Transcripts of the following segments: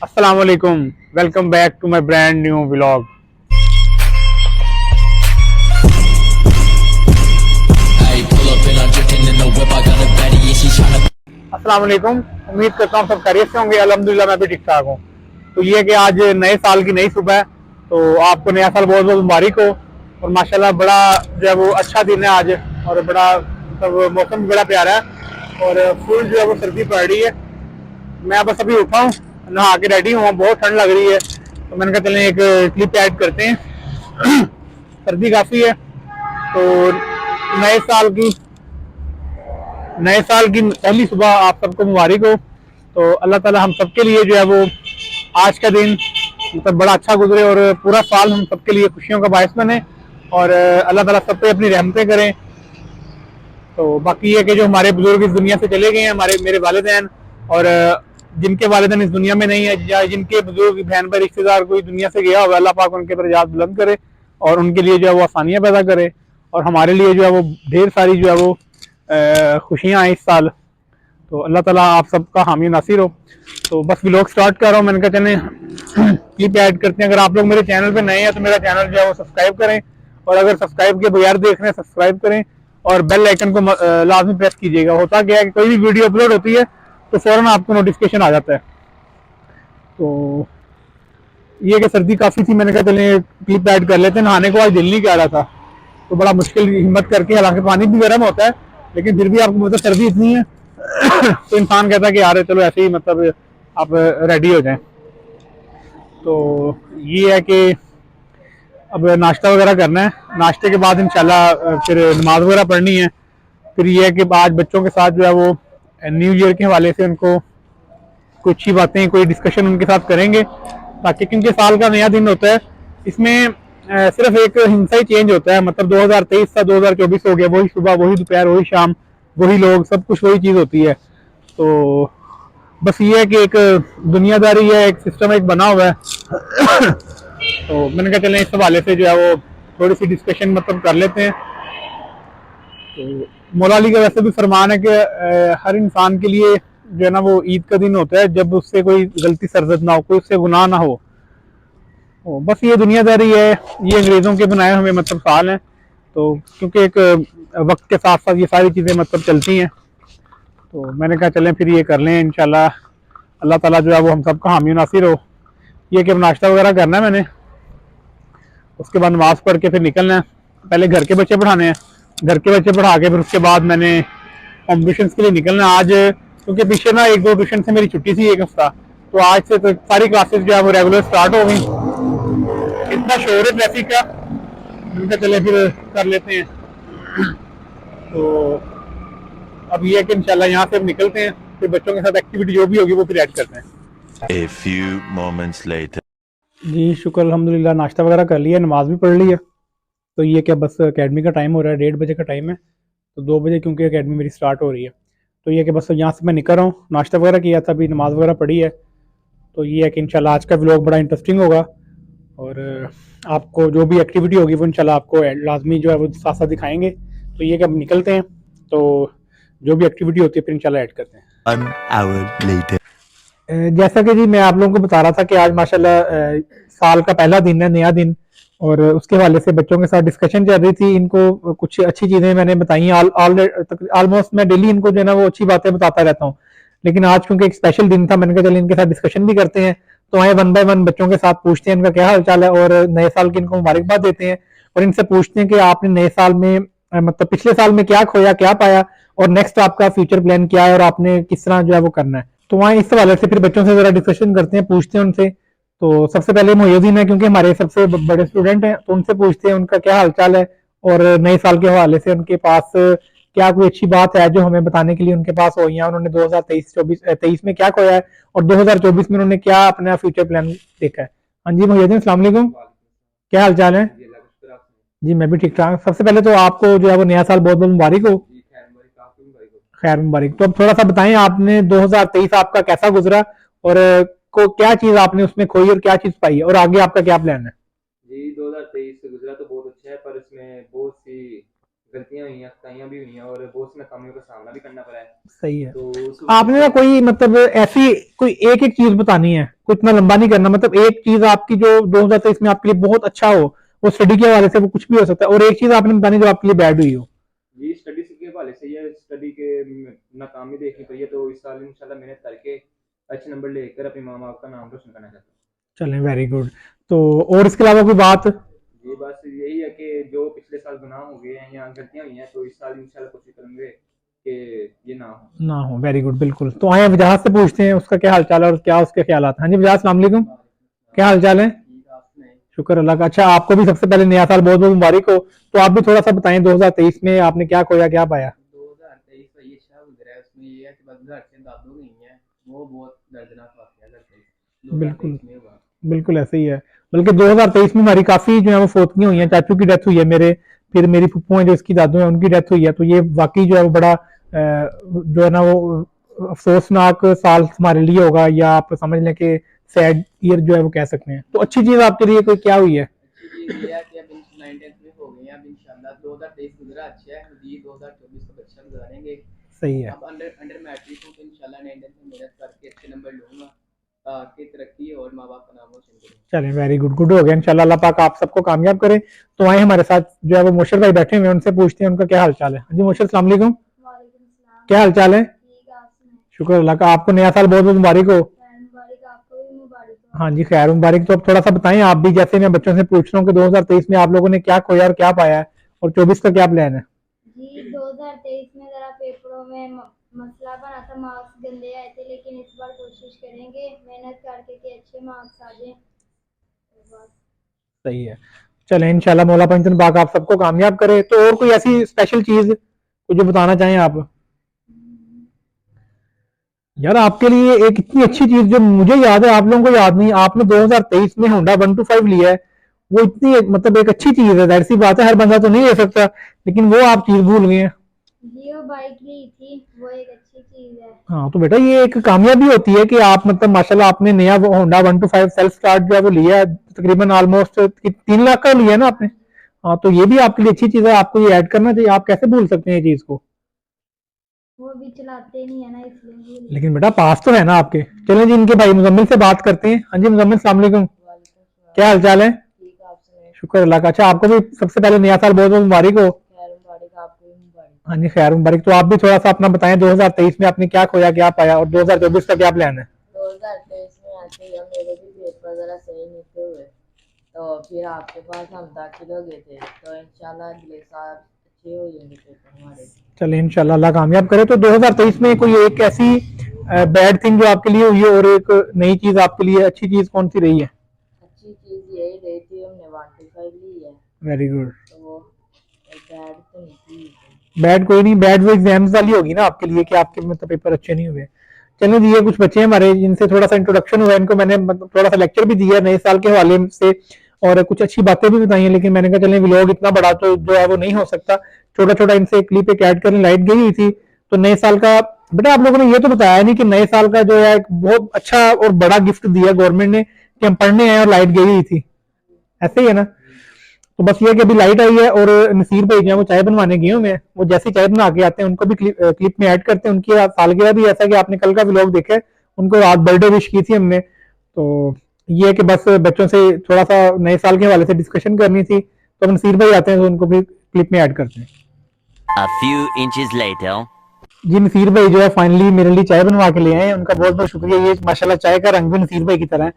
अस्सलाम वालेकुम। Welcome back to my brand new vlog. अस्सलाम वालेकुम। उम्मीद करता हूँ सब खैरियत से होंगे। अल्हम्दुलिल्लाह मैं भी ठीक ठाक हूँ। तो ये कि आज नए साल की नई सुबह है, तो आपको नया साल बहुत बहुत मुबारक हो। और माशाल्लाह बड़ा जो है वो अच्छा दिन है आज, और बड़ा मतलब मौसम भी बड़ा प्यारा है, और फुल जो है वो सर्दी पड़ रही है। मैं बस अभी उठा हूँ, नहा के रेडी हूँ, बहुत ठंड लग रही है, तो मैंने कहा चलें एक क्लिप ऐड करते हैं। सर्दी काफ़ी है, तो नए साल की नए साल की पहली सुबह आप सबको मुबारक हो। तो अल्लाह ताला हम सबके लिए जो है वो आज का दिन मतलब बड़ा अच्छा गुजरे, और पूरा साल हम सबके लिए खुशियों का बायस बने, और अल्लाह ताला सब पे अपनी रहमतें करें। तो बाकी ये कि जो हमारे बुजुर्ग इस दुनिया से चले गए हैं, हमारे मेरे वालिदैन, और जिनके वालिदैन इस दुनिया में नहीं है, या जिनके बुजुर्ग बहन भाई रिश्तेदार कोई दुनिया से गया हुआ, अल्लाह पाक उनके दर्जात बुलंद करे और उनके लिए जो है वो आसानियाँ पैदा करे, और हमारे लिए जो है वो ढेर सारी जो है वो खुशियाँ आए इस साल। तो अल्लाह ताला आप सबका हामी नासिर हो। तो बस व्लॉग स्टार्ट कर रहा हूँ, मैंने कहा चलें क्लिप ऐड करते हैं। अगर आप लोग मेरे चैनल पे नए हैं तो मेरा चैनल जो है वो सब्सक्राइब करें, और अगर सब्सक्राइब के बगैर देख रहे हैं सब्सक्राइब करें, और बेल आइकन को लाजमी प्रेस कीजिएगा। होता क्या है कि कोई भी वीडियो अपलोड होती है तो फौरन आपको नोटिफिकेशन आ जाता है। तो ये कि सर्दी काफ़ी थी, मैंने कहा चलें क्लिप ऐड कर लेते हैं। नहाने को आज दिल नहीं कर रहा था, तो बड़ा मुश्किल हिम्मत करके, हालांकि पानी भी गर्म होता है लेकिन फिर भी आपको मतलब सर्दी इतनी है तो इंसान कहता है कि यार चलो ऐसे ही मतलब आप रेडी हो जाएं। तो ये है कि अब नाश्ता वगैरह करना है, नाश्ते के बाद इंशाल्लाह फिर नमाज वगैरह पढ़नी है। फिर ये है कि आज बच्चों के साथ जो है वो न्यू ईयर के हवाले से उनको कुछ अच्छी बातें, कोई डिस्कशन उनके साथ करेंगे, ताकि क्योंकि साल का नया दिन होता है, इसमें सिर्फ एक हिस्सा ही चेंज होता है। मतलब 2023 था 2024 हो गया, वही सुबह वही दोपहर वही शाम वही लोग, सब कुछ वही चीज़ होती है। तो बस ये है कि एक दुनियादारी है, एक सिस्टम एक बना हुआ है। तो मैंने कहा चलें इस हवाले से जो है वो थोड़ी सी डिस्कशन मतलब कर लेते हैं। तो मौला अली का वैसे भी फरमान है कि हर इंसान के लिए जो है ना वो ईद का दिन होता है जब उससे कोई गलती सरजद ना हो, कोई उससे गुनाह ना हो। तो बस ये दुनियादारी है, ये अंग्रेज़ों के बनाए हुए मतलब साल हैं। तो क्योंकि एक वक्त के साथ साथ ये सारी चीज़ें मतलब चलती हैं, तो मैंने कहा चलें फिर ये कर लें इंशाल्लाह। अल्लाह ताला जो है वो हम सबका हामी नासिर हो। ये कि नाश्ता वगैरह करना है मैंने, उसके बाद नमाज़ पढ़ के फिर निकलना है। पहले घर के बच्चे पढ़ाने हैं, घर के बच्चे पढ़ा के फिर उसके बाद मैंने कॉम्पिटिशन के लिए निकलना है आज, क्योंकि पीछे ना एक दो ट्यूशन से मेरी छुट्टी थी एक हफ्ता, तो आज से तो सारी क्लासेस जो है वो रेगुलर स्टार्ट हो गई। इतना शोर है ट्रैफिक का, उनका चले फिर कर लेते हैं। तो अब ये है कि इंशाल्लाह यहाँ से अब निकलते हैं, फिर बच्चों के साथ एक्टिविटी जो भी होगी वो फिर ऐड करते हैं। A few moments later. जी शुक्र अल्हम्दुलिल्लाह, नाश्ता वगैरह कर लिया, नमाज भी पढ़ ली है। तो ये क्या बस अकेडमी का टाइम हो रहा है, 1:30 का टाइम है, तो 2 बजे क्योंकि अकेडमी मेरी स्टार्ट हो रही है। तो ये कि बस यहाँ से मैं निकल रहा हूँ, नाश्ता वगैरह किया था, अभी नमाज वगैरह पढ़ी है। तो ये है कि इंशाल्लाह आज का व्लॉग बड़ा इंटरेस्टिंग होगा, और आपको जो भी एक्टिविटी होगी वो इंशाल्लाह आपको लाजमी जो है वो साथ साथ दिखाएंगे। तो ये कि अब निकलते हैं, तो जो भी एक्टिविटी होती है फिर इंशाल्लाह ऐड करते हैं। 1 hour later. जैसा कि जी मैं आप लोगों को बता रहा था कि आज माशाल्लाह साल का पहला दिन है, नया दिन, और उसके हवाले से बच्चों के साथ डिस्कशन चल रही थी। इनको कुछ अच्छी चीज़ें मैंने बताई, ऑलमोस्ट मैं डेली इनको जो है ना वो अच्छी बातें बताता रहता हूँ, लेकिन आज क्योंकि एक स्पेशल दिन था, मैंने कहा चलिए इनके साथ डिस्कशन भी करते हैं। तो आए वन बाय वन बच्चों के साथ पूछते हैं इनका क्या हाल चाल है, और नए साल की इनको मुबारकबाद देते हैं, और इनसे पूछते हैं कि आपने नए साल में मतलब पिछले साल में क्या खोया क्या पाया, और नेक्स्ट आपका फ्यूचर प्लान क्या है, और आपने किस तरह जो है वो करना है। तो वहाँ इस हवाले से फिर बच्चों से जरा डिस्कशन करते हैं, पूछते हैं उनसे। तो सबसे पहले मोहिउद्दीन है, क्योंकि हमारे सबसे बड़े स्टूडेंट हैं, तो उनसे पूछते हैं उनका क्या हालचाल है, और नए साल के हवाले से उनके पास क्या कोई अच्छी बात है जो हमें बताने के लिए उनके पास हो, या उन्होंने 2023 में क्या खोया है, और 2024 में उन्होंने क्या अपना फ्यूचर प्लान देखा है। हाँ जी मोहिउद्दीन, अस्सलाम वालेकुम, क्या हाल चाल है? जी मैं भी ठीक ठाक। सबसे पहले तो आपको जो है वो नया साल बहुत बहुत मुबारक हो। खैर मुबारक। तो अब थोड़ा सा बताएं, आपने 2023 आपका कैसा गुजरा, और को क्या चीज आपने उसमें खोई और क्या चीज पाई है, और आगे आपका क्या प्लान है? जी 2023 से गुजरा तो बहुत अच्छा है, पर इसमें बहुत सी गलतियां हुई हैं, खताइयां भी हुई हैं और बहुत सी नाकामियों का सामना भी करना पड़ा है। सही है। तो उस वजह आपने ना से कोई मतलब ऐसी कोई एक एक चीज बतानी है, कोई इतना लंबा नहीं करना, मतलब एक चीज आपकी जो 2023 में आपके लिए बहुत अच्छा हो, वो स्टडी के हवाले से वो कुछ भी हो सकता है, और एक चीज आपने बतानी जो आपके लिए बैड हुई हो। जी स्टडी के हवाले से ये स्टडी के नाकामी देखनी पड़ी है, तो इस साल इंशाल्लाह मेहनत करके अच्छे नंबर लेकर अपने माँ बाप का नाम रोशन करना चाहता चलें, वेरी गुड। तो और इसके अलावा कोई बात? हूँ। जी बस यही है कि जो पिछले साल गुनाह हो गए हैं या गलतियां हुई हैं, तो इस साल इंशाल्लाह कोशिश करेंगे कि ये ना हो। ना हो, वेरी गुड, बिल्कुल। तो आए वजाहत से पूछते हैं उसका क्या हाल चाल है और क्या उसके ख्याल हैं। हाँ जी वजाहत, अस्सलाम वालेकुम, क्या हाल चाल है? शुक्र अल्लाह का। अच्छा, आपको भी सबसे पहले नया साल बहुत बहुत मुबारक हो। तो आप भी थोड़ा सा बताएं 2023 में आपने क्या खोया, क्या पाया? 2023 का ये अच्छा गुजरा है, उसमें ये है कि बस घर से दादू गई हैं, वो बहुत दर्दनाक वाकया घर पे बिल्कुल 2023 में हुआ। बिल्कुल ऐसे ही है। बल्कि 2023 में हमारी काफी जो है वो फौतगियां हुई हैं, चाचू की डेथ हुई है मेरे, फिर मेरी फुप्पो हैं जो इसकी दादू हैं उनकी डेथ हुई है। तो ये वाकई जो है वो बड़ा जो है ना वो अफसोसनाक साल हमारे लिए होगा, या आप समझ लें कि सैड ईयर जो है वो कह सकते हैं। तो अच्छी चीज आपके लिए कोई क्या हुई है? अच्छी चीज़ ये है कि अब 19 में हो गई हैं, अब इंशाल्लाह 2023 गुजरा अच्छा है, मजीद 2024 को अच्छा गुजारेंगे। सही है। अब अंडर अंडर मैट्रिक हूँ तो इंशाल्लाह 9 में मेहनत करके अच्छे नंबर लूँगा ताकि तरक्की और माँ बाप का नाम रोशन करूँ। चलें, वेरी गुड, गुड हो गया इंशाल्लाह, अल्लाह पाक आप सबको कामयाब करे। तो आए हमारे साथ जो है वो मोशर भाई बैठे हुए हैं, उनसे पूछते हैं उनका क्या हाल चाल है। हाँ जी मोशर, अस्सलाम वालेकुम, क्या हाल चाल है? शुक्र अल्लाह का। आपको नया साल बहुत बहुत मुबारक हो। हाँ जी, खैर मुबारक। तो अब थोड़ा सा बताएं आप भी, जैसे मैं बच्चों से पूछ रहा हूँ कि 2023 में आप लोगों ने क्या खोया और क्या पाया है, और 24 का क्या प्लान है? जी 2023 में जरा पेपरों में मसला बना था, मार्क्स गंदे आए थे, लेकिन इस बार कोशिश करेंगे मेहनत करके कि अच्छे मार्क्स आ जाएं। बस। सही है। चलें, इंशाल्लाह मौला पंचन पाक आप सबको कामयाब करे। तो और कोई ऐसी स्पेशल चीज जो बताना चाहें आप? यार आपके लिए एक इतनी अच्छी चीज जो मुझे याद है आप लोगों को याद नहीं, आपने 2023 में होंडा 125 लिया है। वो इतनी मतलब एक अच्छी चीज है, जाहिर सी बात है हर बंदा तो नहीं ले सकता, लेकिन वो आप चीज भूल गए हैं। जी वो बाइक ली थी, वो एक अच्छी चीज है। हाँ तो बेटा ये एक कामयाबी होती है कि आप मतलब माशाल्लाह आपने नया होंडा 125 सेल्फ स्टार्ट जो है वो लिया है, तकरीबन ऑलमोस्ट 3 लाख का लिया है ना आपने। हाँ तो ये भी आपके लिए अच्छी चीज है, आपको ये ऐड करना चाहिए। आप कैसे भूल सकते हैं ये चीज को? वो भी चलाते नहीं है ना, इसलिए भूल गई। लेकिन बेटा पास तो है ना आपके। चलें जी, इनके भाई मुजम्मिल से बात करते हैं। हाँ जी मुजम्मिल, अस्सलाम वालेकुम, वालेकुम सलाम। क्या हाल चाल है? ठीक है, आप सुनाएं। शुक्र अल्लाह का। अच्छा, आपको भी सबसे पहले नया साल बहुत बहुत मुबारक हो। खैर मुबारक, आपको भी मुबारक। हाँ जी, खैर मुबारक। तो आप भी थोड़ा सा अपना बताएं 2023 में आपने क्या खोया, क्या पाया, और 2024 का क्या प्लान है? 2023 में ऐसे ही मेरे भी पेपर ज़रा सही नहीं थे हुए, तो फिर आपके पास हम दाखिल हो गए थे, तो इंशाल्लाह अगले साल अच्छे हो जाएंगे पेपर हमारे। चले इंशाल्लाह अल्लाह कामयाब करे। तो 2023 में कोई एक ऐसी बैड थिंग जो आपके लिए हुई है, और एक नई चीज आपके लिए अच्छी चीज कौन सी रही है? अच्छी चीज़ यही रही थी हमने 125 ली है, वेरी गुड। तो वो बैड तो नहीं थी। बैड कोई नहीं, बैड वो एग्जाम्स वाली होगी ना आपके लिए कि आपके मतलब पेपर अच्छे नहीं हुए। चलो जी, ये कुछ बच्चे हैं हमारे जिनसे थोड़ा सा इंट्रोडक्शन हुआ है, इनको मैंने मतलब थोड़ा सा लेक्चर भी दिया नए साल के हवाले से, और कुछ अच्छी बातें भी बताई हैं, लेकिन मैंने कहा चलें व्लॉग इतना बड़ा तो जो है वो नहीं हो सकता, छोटा छोटा इनसे क्लिप एक ऐड करने। लाइट गई हुई थी तो नए साल का बेटा आप लोगों ने ये तो बताया नहीं कि नए साल का जो है एक बहुत अच्छा और बड़ा गिफ्ट दिया गवर्नमेंट ने कि हम पढ़ने आए और लाइट गई हुई थी, ऐसे ही है ना? तो बस ये कि अभी लाइट आई है, और नसीर भाई जो है वो चाय बनवाने गए हुए हैं, वो जैसी चाय बना के आते हैं उनको भी क्लिप में ऐड करते हैं। उनकी सालगिरह भी ऐसा कि आपने कल का व्लॉग देखा है, उनको रात बर्थडे विश की थी हमने। तो ये है कि बस बच्चों से थोड़ा सा नए साल के हवाले से डिस्कशन करनी थी, तो अब नसीर भाई आते हैं तो उनको भी क्लिप में ऐड करते हैं। A few inches later. जी नसीर भाई जो है फाइनली मेरे लिए चाय बनवा के ले आए हैं, उनका बहुत बहुत शुक्रिया। ये माशाल्लाह चाय का रंग भी नसीर भाई की तरह है।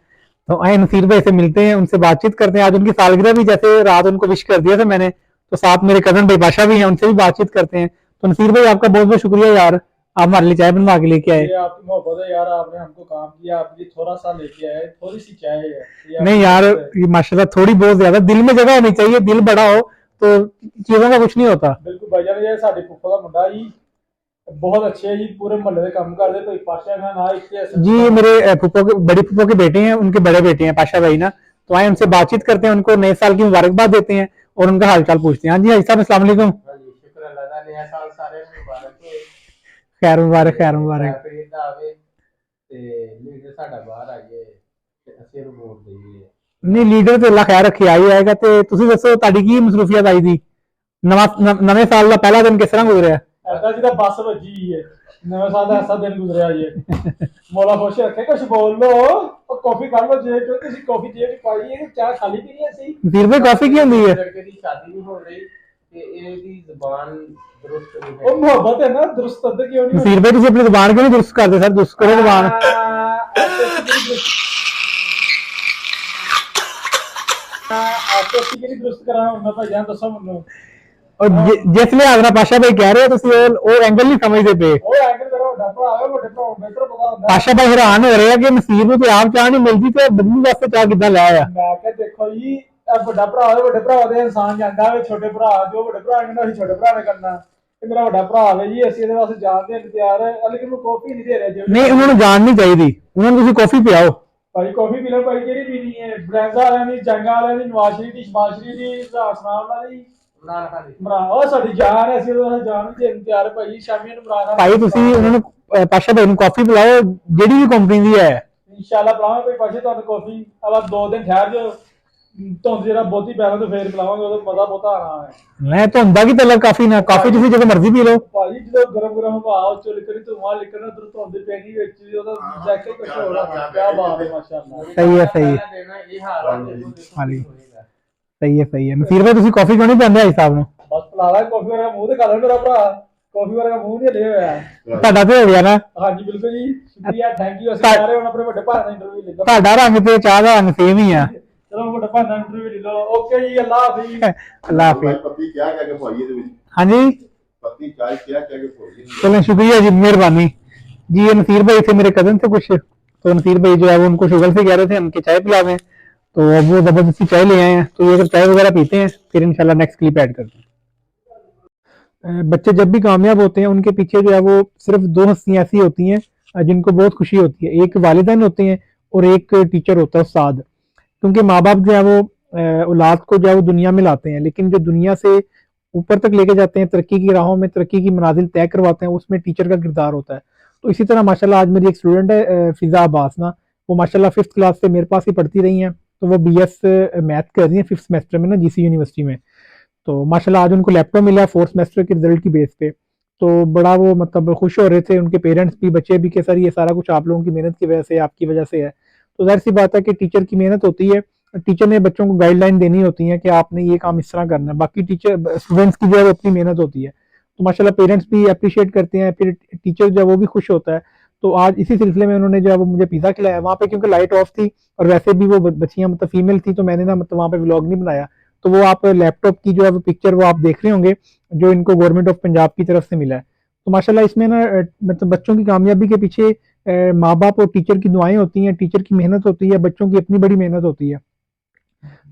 तो आए नसीर भाई से मिलते हैं, उनसे बातचीत करते हैं। आज उनकी सालगिरह भी जैसे रात उनको विश कर दिया था मैंने, तो साथ मेरे कजन भाई बादशाह भी हैं, उनसे भी बातचीत करते हैं। तो नसीर भाई आपका बहुत बहुत शुक्रिया यार, आप हमारे लिए चाय बनवा के लेके आए। ये आपकी मोहब्बत है यार, आपने हमको काम किया, आपके लिए थोड़ा सा लेके आए, थोड़ी सी चाय है ये नहीं आपकी यार, मोहब्बत है। ये माशाल्लाह थोड़ी बहुत ज्यादा, दिल में जगह होनी चाहिए, दिल बड़ा हो तो चीजों का कुछ नहीं होता। बिल्कुल भाईजान, ये साडे फुफा का मुंडा जी बहुत अच्छे है जी, पूरे मोहल्ले में काम करते, कोई पाशा ना ना इसके जी ये मेरे फूफो के बड़ी फूफो के बेटे हैं, उनके बड़े बेटे हैं पाशा भाई ना। तो आए उनसे बातचीत करते हैं, उनको नए साल की मुबारकबाद देते हैं और उनका हालचाल पूछते हैं। हाँ जी हाजी साहब, अस्सलाम वालेकुम। शुक्र अल्लाह का, नया साल सारे मुबारक हो, खैर मुबारक, खैर मुबारक। खैर आवे ते लीडर साडा बाहर आइए ते ਅਸੀਂ ਰਿਪੋर्ट ਦਈਏ। नहीं लीडर तो अल्लाह खैर रखे आई आएगा। तो ਤੁਸੀਂ ਦੱਸੋ ਤੁਹਾਡੀ ਕੀ ਮਸਰੂਫੀਅਤ आई थी? नवे साल का पहला दिन किस तरह गुजरिया? ऐसा जिदा बस बजी है नवे साल का ऐसा दिन गुजरिया जी मौला खुश रखे कुछ बोल लो और कॉफी कर लो जेब चो किसी कॉफी जेब च पाई है चाय खाली पीनी है सी नसीर भाई कॉफी की होंदी है? लड़के की शादी नहीं हो रही कि ਇਹਦੀ ਜ਼ਬਾਨ दुरुस्त नहीं ਉਹ ਮੁਹੱਬਤ ਹੈ ਨਾ दुरुस्त अद क्यों नहीं नसीर भाई तुम अपनी जुबान क्यों नहीं दुरुस्त करते सर? दुरुस्त करो जुबान। आपको किहड़ी दुरुस्त कराना ਹੁੰਦਾ ਭਾਈ ਜਾਨ ਦੱਸੋ ਮੈਨੂੰ और जिस लिहाज नाल पाशा भाई कह रहे हो तुसी वो एंगल नहीं समझते पे। ਉਹ ਐਂਗਲ ਮੇਰਾ ਵੱਡਾ ਭਰਾ ਹੈ ਵੱਡੇ ਭਰਾ ਨੂੰ ਬਿਹਤਰ ਪਤਾ ਹੁੰਦਾ पाशा भाई हैरान हो रहे हैं कि नसीर ਨੂੰ ਤੇ ਆਪ ਚਾਹ ਨਹੀਂ ਮਿਲਦੀ ਤੇ ਬਦਲੂ ਵਾਸਤੇ ਚਾਹ ਕਿੱਦਾਂ ਲੈ ਆਇਆ? ਮੈਂ ਕਿਹਾ ਦੇਖੋ ਜੀ ਇਹ ਵੱਡਾ ਭਰਾ ਹੈ ਵੱਡੇ ਭਰਾ ਦੇ ਇਨਸਾਨ ਜਾਂਦਾ ਵੇ ਛੋਟੇ ਭਰਾ ਜੋ ਵੱਡੇ ਭਰਾ ਨੇ ਅਸੀਂ ਛੋਟੇ ਭਰਾ ਨੇ ਕਰਨਾ ਤੇ ਮੇਰਾ ਵੱਡਾ ਭਰਾ ਹੈ ਜੀ ਅਸੀਂ ਇਹਦੇ ਵਾਸਤੇ ਜਾਣਦੇ ਹਾਂ ਤਿਆਰ ਹੈ ਲੇਕਿਨ ਮੈਂ ਕਾਫੀ ਨਹੀਂ ਦੇ ਰਿਹਾ ਜੀ ਨਹੀਂ ਉਹਨਾਂ ਨੂੰ ਜਾਣ ਨਹੀਂ ਚਾਹੀਦੀ, ਉਹਨਾਂ ਨੂੰ ਤੁਸੀਂ ਕਾਫੀ ਪਿਆਓ। ਭਾਈ ਕਾਫੀ ਪੀ ਲਓ ਭਾਈ ਕਿਹੜੀ ਪੀਣੀ ਹੈ ਬ੍ਰੈਂਜ਼ਾ ਵਾਲਿਆਂ ਦੀ ਜੰਗਾ ਵਾਲਿਆਂ ਦੀ ਨਵਾਜ਼ ਸ਼ਰੀਫ ਦੀ ਸ਼ਬਾਜ਼ ਸ਼ਰੀਫ ਦੀ ਹਸਨਾਮ ਵਾਲਿਆਂ ਦੀ इमरान खान जी ਮਰਾ ਉਹ ਸਾਡੀ ਜਾਨ ਹੈ ਅਸੀਂ ਉਹਦਾ ਜਾਨ ਵੀ ਦੇਣ ਨੂੰ ਤਿਆਰ ਹੈ ਭਾਈ ਸ਼ਾਮੀ ਨੂੰ ਮਰਾ ਭਾਈ ਤੁਸੀਂ ਉਹਨਾਂ ਨੂੰ ਪਾਸ਼ਾ ਭਾਈ ਨੂੰ ਕਾਫੀ ਪਿਲਾਓ ਜਿਹੜੀ ਵੀ ਕੰਪਨੀ ਦੀ ਹੈ। ਇਨਸ਼ਾਅੱਲਾ ਪਿਲਾਵਾਂਗੇ ਭਾਈ ਪਾਸ਼ੇ ਤੁਹਾਨੂੰ ਕਾਫੀ ਆਵਾ 2 ਦਿਨ ਠਹਿਰ ਜਾਓ ਧੁੰਦ ਜਿਹੜਾ ਬਹੁਤੀ ਪੈਣਾ ਤੇ ਫੇਰ ਪਿਲਾਵਾਂਗੇ ਉਹਦਾ ਮਜ਼ਾ ਬਹੁਤਾ ਆਣਾ ਹੈ ਮੈਂ ਤਾਂ ਹੁੰਦਾ ਕਿ ਤਲਬ ਕਾਫੀ ਨਾ ਕਾਫੀ ਤੁਸੀਂ ਜਦੋਂ ਮਰਜ਼ੀ ਪੀ ਲਓ। ਭਾਜੀ ਜਦੋਂ ਗਰਮ ਗਰਮ ਹਵਾ ਉੱਚੋਂ ਲਿਕਣੀ ਧੂਆਂ ਲਿਕਣਾ ਉਧਰ ਧੁੰਦ ਪੈਣੀ ਵਿੱਚ ਵੀ ਉਹਦਾ ਜੈਕਟ ਕੁਝ ਹੋਰ ਆ ਕੀ ਬਾਤ ਹੈ ਮਾਸ਼ਾਅੱਲਾ ਸਹੀ ਹੈ ਸਹੀ ਹੈ देना ये हाल है देखो देखो हाँ जी। क्या होएगा। ਸਹੀ ਹੈ ਨਸੀਰ ਭਾਈ ਤੁਸੀਂ ਕਾਫੀ ਕਿਉਂ ਨਹੀਂ ਪੀਂਦੇ ਆਈ ਸਾਹਿਬ ਨੂੰ? ਬਸ ਪਿਲਾ ਲਾ ਕਾਫੀ ਵਰਗਾ ਮੂੰਹ ਤੇ ਕਰ ਮੇਰਾ ਭਰਾ ਕਾਫੀ ਵਰਗਾ ਮੂੰਹ ਨਹੀਂ ਹਲੇ ਹੋਇਆ ਤੁਹਾਡਾ ਤੇ ਹੋ ਗਿਆ ਨਾ, ਹਾਂਜੀ ਬਿਲਕੁਲ ਜੀ ਸ਼ੁਕਰੀਆ ਥੈਂਕ ਯੂ ਅਸੀਂ ਜਾ ਰਹੇ ਹੁਣ ਆਪਣੇ ਵੱਡੇ ਭਰਾ ਦਾ ਇੰਟਰਵਿਊ ਲੈ ਲਓ ਤੁਹਾਡਾ ਰੰਗ ਤੇ ਚਾਹ ਦਾ ਰੰਗ ਸੇਮ ਹੀ ਆ। ਚਲੋ ਵੱਡੇ ਭਰਾ ਦਾ ਇੰਟਰਵਿਊ ਲੈ ਲਓ ਓਕੇ ਜੀ ਅੱਲਾਹ ਹਾਫਿਜ਼ ਅੱਲਾਹ ਹਾਫਿਜ਼। ਪੱਤੀ ਕਿਆ ਕਹਿ ਕੇ ਖਵਾਈ ਇਹਦੇ ਵਿੱਚ ਹਾਂਜੀ ਪੱਤੀ ਚਾय क्या कह के खवाई चलो शुक्रिया जी, मेहरबानी जी। ये नसीर भाई थे मेरे कजन थे कुछ, तो नसीर भाई जो है वो उनको शुगर से कह रहे थे हमके चाय पिला दें, तो अब वो जबरदस्ती चाय ले आए हैं। तो ये अगर चाय वगैरह पीते हैं फिर इंशाल्लाह नेक्स्ट क्लिप ऐड करते हैं। बच्चे जब भी कामयाब होते हैं उनके पीछे जो है वो सिर्फ 2 हस्तियां ऐसी होती हैं जिनको बहुत खुशी होती है, एक वालिदैन होते हैं और एक टीचर होता है उस्ताद। क्योंकि माँ बाप जो है वो औलाद को जो है वो दुनिया में लाते हैं, लेकिन जो दुनिया से ऊपर तक लेके जाते हैं, तरक्की की राहों में तरक्की की मनाजिल तय करवाते हैं, उसमें टीचर का किरदार होता है। तो इसी तरह माशाल्लाह आज मेरी एक स्टूडेंट है फिजा अब्बास ना, वो माशाल्लाह 5th क्लास से मेरे पास ही पढ़ती रही हैं, तो वो BS मैथ कर रही हैं 5th सेमेस्टर में ना GC यूनिवर्सिटी में। तो माशाल्लाह आज उनको लैपटॉप मिला 4th सेमेस्टर के रिजल्ट की बेस पे, तो बड़ा वो मतलब खुश हो रहे थे, उनके पेरेंट्स भी बच्चे भी कि सर ये सारा कुछ आप लोगों की मेहनत की वजह से आपकी वजह से है। तो जाहिर सी बात है कि टीचर की मेहनत होती है, टीचर ने बच्चों को गाइडलाइन देनी होती है कि आपने ये काम इस तरह करना है, बाकी टीचर स्टूडेंट्स की जो है वो अपनी मेहनत होती है। तो माशाल्लाह पेरेंट्स भी अप्रिशिएट करते हैं, फिर टीचर जो है वो भी खुश होता है। तो आज इसी सिलसिले में उन्होंने जो है वो मुझे पिज़्ज़ा खिलाया वहाँ पे, क्योंकि लाइट ऑफ थी और वैसे भी वो बच्चियाँ मतलब फीमेल थी, तो मैंने ना मतलब वहाँ पे व्लॉग नहीं बनाया। तो वो आप लैपटॉप की जो है वो पिक्चर वो आप देख रहे होंगे जो इनको गवर्नमेंट ऑफ पंजाब की तरफ से मिला है। तो माशाल्लाह इसमें ना मतलब बच्चों की कामयाबी के पीछे माँ बाप और टीचर की दुआएं होती हैं, टीचर की मेहनत होती है, बच्चों की अपनी बड़ी मेहनत होती है।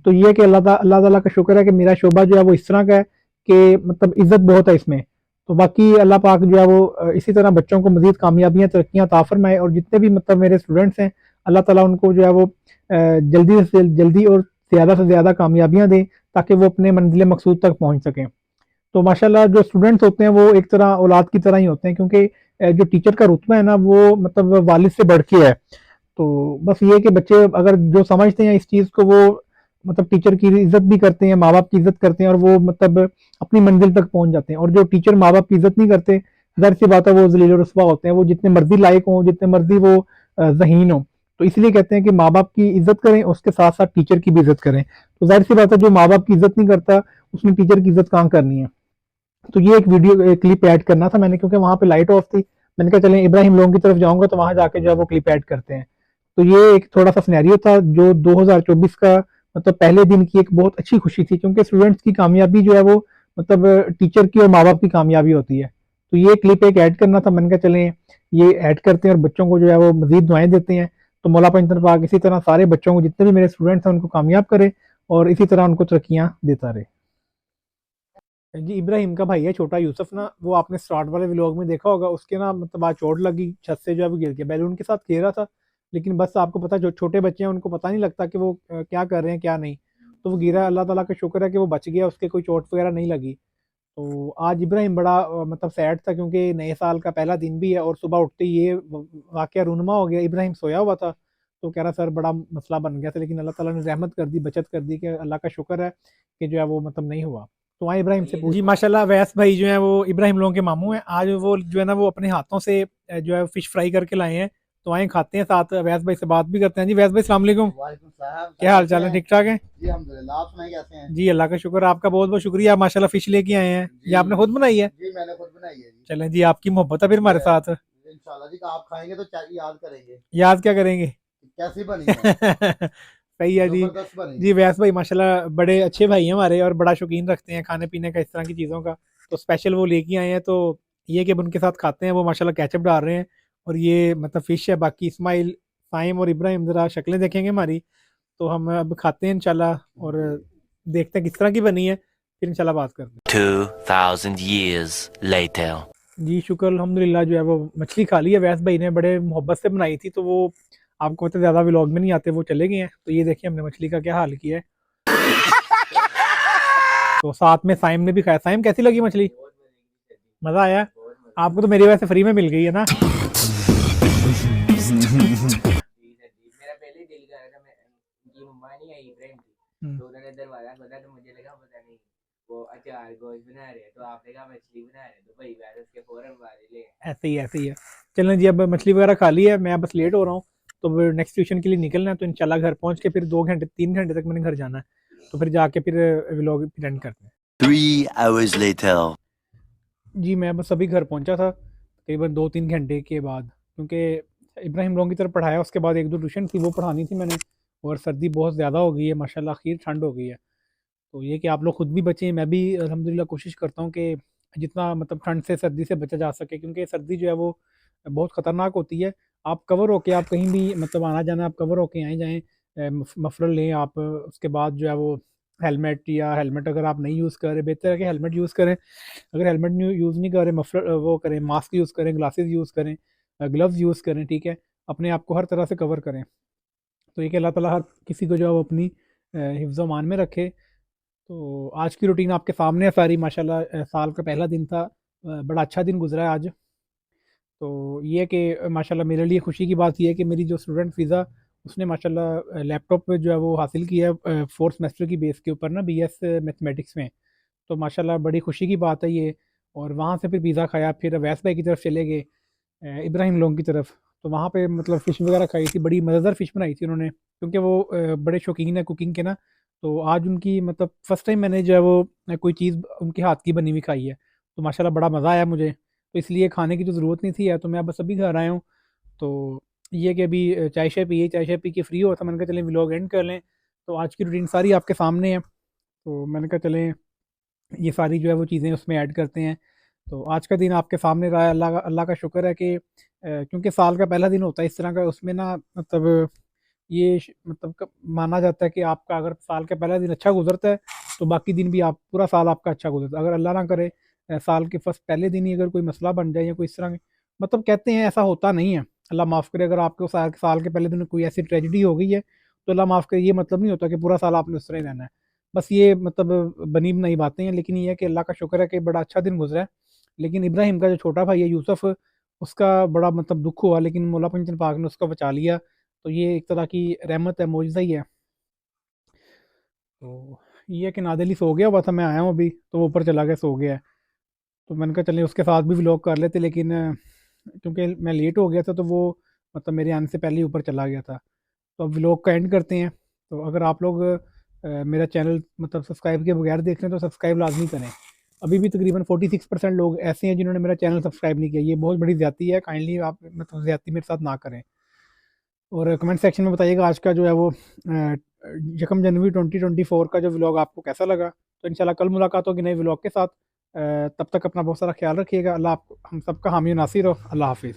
तो ये कि अल्लाह ताला का शुक्र है कि मेरा शोबा जो है वो इस तरह का है कि मतलब इज्जत बहुत है इसमें। तो बाकी अल्लाह पाक जो है वो इसी तरह बच्चों को मज़ीद कामयाबियाँ तरक्कियाँ अता फरमाए, और जितने भी मतलब मेरे स्टूडेंट्स हैं अल्लाह ताला उनको जो है वो जल्दी से जल्दी और ज़्यादा से ज़्यादा कामयाबियाँ दें ताकि वो अपने मंजिल मकसूद तक पहुँच सकें। तो माशाल्लाह जो स्टूडेंट्स होते हैं वो एक तरह औलाद की तरह ही होते हैं, क्योंकि जो टीचर का रुतबा है ना वो मतलब वालिद से बढ़ के है। तो बस ये कि बच्चे अगर जो समझते हैं इस चीज़ को वो मतलब टीचर की इज्जत भी करते हैं, माँ बाप की इज्जत करते हैं, और वो मतलब अपनी मंजिल तक पहुंच जाते हैं। और जो टीचर माँ बाप की इज्जत नहीं करते, जाहिर सी बात है वो जलील और रुस्वा होते हैं, वो जितने मर्जी लायक हों, जितने मर्जी वो ज़हीन हों। तो इसलिए कहते हैं कि माँ बाप की इज्जत करें, उसके साथ साथ टीचर की भी इज्जत करें। तो जाहिर सी बात है जो माँ बाप की इज्जत नहीं करता उसने टीचर की इज्जत कहाँ करनी है। तो ये एक वीडियो क्लिप ऐड करना था मैंने, क्योंकि वहाँ पे लाइट ऑफ थी। मैंने कहा चलें इब्राहिम लोगों की तरफ जाऊंगा तो वहाँ जाके जो है वो क्लिप ऐड करते हैं। तो ये एक थोड़ा सा सिनेरियो था जो 2024 का मतलब पहले दिन की एक बहुत अच्छी खुशी थी, क्योंकि स्टूडेंट्स की कामयाबी जो है वो मतलब टीचर की और माँ बाप की कामयाबी होती है। तो ये क्लिप एक ऐड करना था, मैंने कहा चलें ये ऐड करते हैं और बच्चों को जो है वो मजीद दुआएं देते हैं। तो मौला पंजतन पाक इसी तरह सारे बच्चों को जितने भी मेरे स्टूडेंट्स हैं उनको कामयाब करे और इसी तरह उनको तरक्कियाँ देता रहे। जी इब्राहिम का भाई है छोटा यूसुफ ना, वो आपने स्टार्ट वाले व्लॉग में देखा होगा, उसके ना मतलब आज चोट लगी, छत से जो है वो गिर गया। बैलून के साथ खेल रहा था, लेकिन बस आपको पता जो छोटे बच्चे हैं उनको पता नहीं लगता कि वो क्या कर रहे हैं क्या नहीं, तो वो गिरा। अल्लाह ताला का शुक्र है कि वो बच गया, उसके कोई चोट वगैरह नहीं लगी। तो आज इब्राहिम बड़ा मतलब सैड था, क्योंकि नए साल का पहला दिन भी है और सुबह उठते ही ये वाक़या रूनुमा हो गया। इब्राहिम सोया हुआ था तो कह रहा सर बड़ा मसला बन गया था, लेकिन अल्लाह ताला ने रहमत कर दी, बचत कर दी, कि अल्लाह का शुक्र है कि जो है वो मतलब नहीं हुआ। तो वहाँ इब्राहिम से पूछ जी माशाल्लाह वैस भाई जो है वो इब्राहिम लोगों के मामू हैं। आज वो जो है ना वो अपने हाथों से जो है फिश फ्राई करके लाए हैं, तो आए खाते हैं, साथ वैस भाई से बात भी करते हैं। जी वैस भाई अस्सलाम वालेकुम, क्या हाल चाल है? ठीक ठाक है जी अल्हम्दुलिल्लाह। आप सुनाइए कैसे हैं? जी, अल्लाह का शुक्र, आपका बहुत बहुत शुक्रिया। आप माशाल्लाह फिश लेके आए हैं, ये आपने खुद बनाई है? जी मैंने खुद बनाई है जी। चलें जी, आपकी मोहब्बत है फिर हमारे साथ। इंशाल्लाह जी आप खाएंगे तो याद करेंगे याद क्या करेंगे? कैसी बनी है। सही है जी। जबरदस्त बनी जी वैस भाई माशाल्लाह बड़े अच्छे भाई हैं हमारे, और बड़ा शौकीन रखते हैं खाने पीने का, इस तरह की चीज़ों का। तो स्पेशल वो लेके आए हैं, तो ये कि अब उनके साथ खाते हैं। वो माशाल्लाह केचप डाल रहे हैं, और ये मतलब फ़िश है। बाकी इस्माइल, साइम और इब्राहिम ज़रा शक्लें देखेंगे हमारी, तो हम अब खाते हैं इंशाल्लाह, और देखते हैं किस तरह की बनी है, फिर इंशाल्लाह बात करते हैं। 2000 years later. जी शुक्र अल्हम्दुलिल्लाह, जो है वो मछली खा ली है। वैस भाई ने बड़े मोहब्बत से बनाई थी, तो वो आपको पता ज़्यादा व्लॉग में नहीं आते, वो चले गए हैं। तो ये देखिए हमने मछली का क्या हाल किया है। तो साथ में साइम ने भी खाया। साइम कैसी लगी मछली? मज़ा आया? आपको तो मेरी वजह से फ्री में मिल गई है ना। मेरा पहले ही दिल कर रहा था, मैं उनकी मम्मा नहीं आई इब्राहिम की, तो उन्होंने दरवाजा खोला तो मुझे लगा पता नहीं वो अचार गोश्त बना रहे हैं, तो आपने कहा मछली बना रहे हैं, तो भाई मैं उसके फौरन वाले ले ऐसे ही है। चलें जी, अब मछली वगैरह खा ली है, मैं बस लेट हो रहा हूँ, तो नेक्स्ट ट्यूशन के लिए निकलना है। तो इंशाल्लाह घर पहुँच के फिर 2 घंटे 3 घंटे तक मैंने घर जाना है, तो फिर जाके फिर व्लॉग एंड करते हैं। 3 hours later. जी मैं बस अभी घर पहुंचा था तकरीबन 2-3 घंटे के बाद, क्योंकि इब्राहिम लोगों की तरफ पढ़ाया, उसके बाद 1-2 ट्यूशन थी वो पढ़ानी थी मैंने, और सर्दी बहुत ज़्यादा हो गई है माशाल्लाह, आखिर ठंड हो गई है। तो ये कि आप लोग खुद भी बचें, मैं भी अल्हम्दुलिल्लाह कोशिश करता हूँ कि जितना मतलब ठंड से सर्दी से बचा जा सके, क्योंकि सर्दी जो है वो बहुत ख़तरनाक होती है। आप कवर होके आप कहीं भी मतलब आना जाना, आप कवर होके आए जाएँ, मफलर लें आप, उसके बाद जो है वो हेलमेट अगर आप नहीं यूज़ कर रहे, बेहतर है कि हेलमेट यूज़ करें। अगर हेलमेट यूज़ नहीं कर रहे, मफलर वो करें, मास्क यूज़ करें, ग्लासेस यूज़ करें, ग्लव्स यूज़ करें, ठीक है। अपने आप को हर तरह से कवर करें। तो ये कि अल्लाह ताला हर किसी को जो है वो अपनी हिफ्ज़ अमान में रखे। तो आज की रूटीन आपके सामने है सारी माशाल्लाह। साल का पहला दिन था, बड़ा अच्छा दिन गुजरा है आज। तो ये कि माशाल्लाह मेरे लिए खुशी की बात ये है कि मेरी जो स्टूडेंट फ़िज़ा, उसने माशाल्लाह लैपटॉप पे जो है वो हासिल किया है 4th सेमेस्टर की बेस के ऊपर ना, बीएस मैथमेटिक्स में। तो माशाल्लाह बड़ी खुशी की बात है ये। और वहाँ से फिर पिज़्ज़ा खाया, फिर अवैस भाई की तरफ चले गए, इब्राहिम लोगों की तरफ। तो वहाँ पे मतलब फ़िश वगैरह खाई थी, बड़ी मज़ेदार फ़िश बनाई थी उन्होंने, क्योंकि वो बड़े शौकीन है कुकिंग के ना। तो आज उनकी मतलब फ़र्स्ट टाइम मैंने जो है वो कोई चीज़ उनके हाथ की बनी हुई खाई है, तो माशाल्लाह बड़ा मज़ा आया मुझे। तो इसलिए खाने की तो ज़रूरत नहीं थी यार, तो मैं बस अभी घर आया हूँ। तो ये कि अभी चाय शाय पी के फ्री हुआ था, मैंने कहा चलें व्लॉग एंड कर लें। तो आज की रूटीन सारी आपके सामने है, तो मैंने कहा चलें ये सारी जो है वो चीज़ें उसमें ऐड करते हैं। तो आज का दिन आपके सामने रहा है, अल्लाह का शुक्र है कि क्योंकि साल का पहला दिन होता है इस तरह का, उसमें ना मतलब ये मतलब माना जाता है कि आपका अगर साल का पहला दिन अच्छा गुजरता है, तो बाकी दिन भी आप पूरा साल आपका अच्छा गुजरता है। अगर अल्लाह ना करे साल के फर्स्ट पहले दिन ही अगर कोई मसला बन जाए या कोई इस तरह मतलब कहते हैं ऐसा होता नहीं है, अल्लाह माफ़ करे। अगर आपको साल के पहले दिन कोई ऐसी ट्रेजिडी हो गई है, तो अल्लाह माफ़ करे, ये मतलब नहीं होता कि पूरा साल आपने उस तरह ही रहना है। बस ये मतलब बनी बनाई बातें हैं, लेकिन ये है कि अल्लाह का शुक्र है कि बड़ा अच्छा दिन गुजरा है। लेकिन इब्राहिम का जो छोटा भाई है यूसुफ, उसका बड़ा मतलब दुख हुआ, लेकिन मौला पंचन पाक ने उसको बचा लिया। तो ये एक तरह की रहमत है, मौजज़ा ही है। तो ये है कि नादिल सो गया हुआ था, मैं आया हूँ अभी, तो वो ऊपर चला गया, सो गया है। तो मैंने कहा चलें उसके साथ भी व्लॉग कर लेते, लेकिन क्योंकि मैं लेट हो गया था, तो वो मतलब मेरे आने से पहले ही ऊपर चला गया था। तो अब व्लॉग का एंड करते हैं। तो अगर आप लोग मेरा चैनल मतलब सब्सक्राइब के बगैर देख रहे हैं, तो सब्सक्राइब लाजमी करें। अभी भी तकरीबन 46% लोग ऐसे हैं जिन्होंने मेरा चैनल सब्सक्राइब नहीं किया, ये बहुत बड़ी ज़्यादती है। काइंडली आप मतलब ज़्यादती मेरे साथ ना करें। और कमेंट सेक्शन में बताइएगा आज का जो है वो 1 जनवरी 2024 का जो व्लॉग आपको कैसा लगा। तो इंशाल्लाह कल मुलाकात होगी नए व्लॉग के साथ। तब तक अपना बहुत सारा ख्याल रखिएगा। अल्लाह आप हम सबका हामी नासिर हो। अल्लाह हाफिज़।